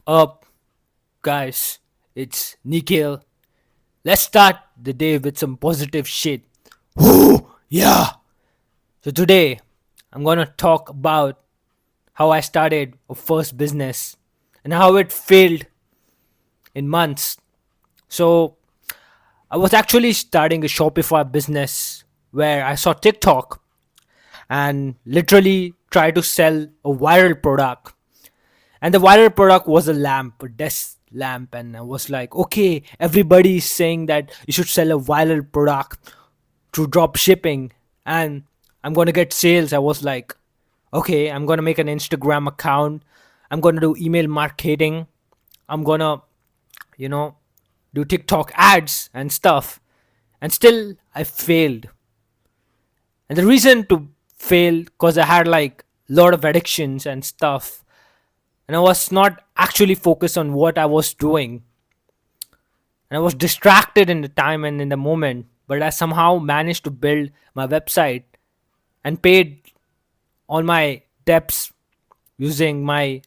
Up, guys? It's Nikhil. Let's start the day with some positive shit. Woo! Yeah! So, today I'm gonna talk about how I started a first business and how it failed in months. So, I was actually starting a Shopify business where I saw TikTok and literally tried to sell a viral product. And the viral product was a lamp, a desk lamp. And I was like, okay, everybody is saying that you should sell a viral product through drop shipping and I'm going to get sales. I was like, okay, I'm going to make an Instagram account. I'm going to do email marketing. I'm going to, you know, do TikTok ads and stuff. And still, I failed. And the reason to fail because I had like a lot of addictions and stuff, and I was not actually focused on what I was doing, and I was distracted in the time and in the moment. But I somehow managed to build my website and paid all my debts using my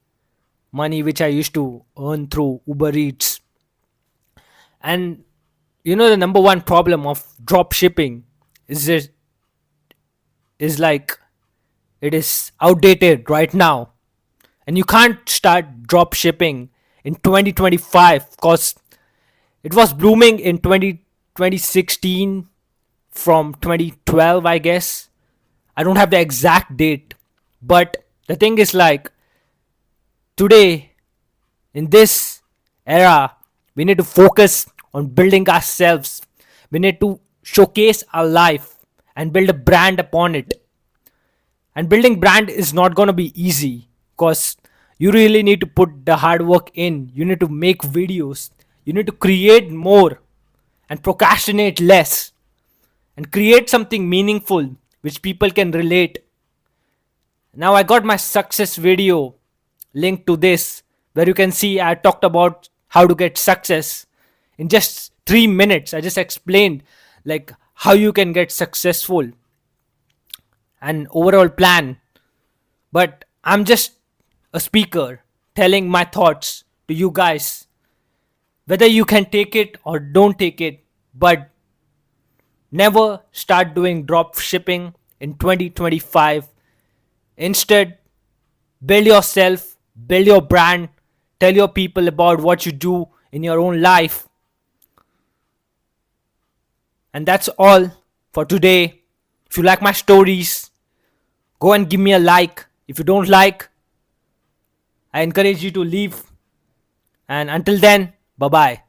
money which I used to earn through Uber Eats. And the number one problem of drop shipping is it is like it is outdated right now, and you can't start drop shipping in 2025 because it was blooming in 2016 from 2012, I guess. I don't have the exact date, but the thing is like today in this era we need to focus on building ourselves. We need to showcase our life and build a brand upon it. And building brand is not going to be easy because you really need to put the hard work in. You need to make videos, you need to create more and procrastinate less and create something meaningful which people can relate. Now I got my success video linked to this, where you can see I talked about how to get success in just 3 minutes. I just explained like how you can get successful and overall plan. But I'm just a speaker telling my thoughts to you guys, whether you can take it or don't take it. But never start doing drop shipping in 2025. Instead, build yourself, build your brand, tell your people about what you do in your own life. And that's all for today. If you like my stories, go and give me a like. If you don't like, I encourage you to leave. And until then, bye bye.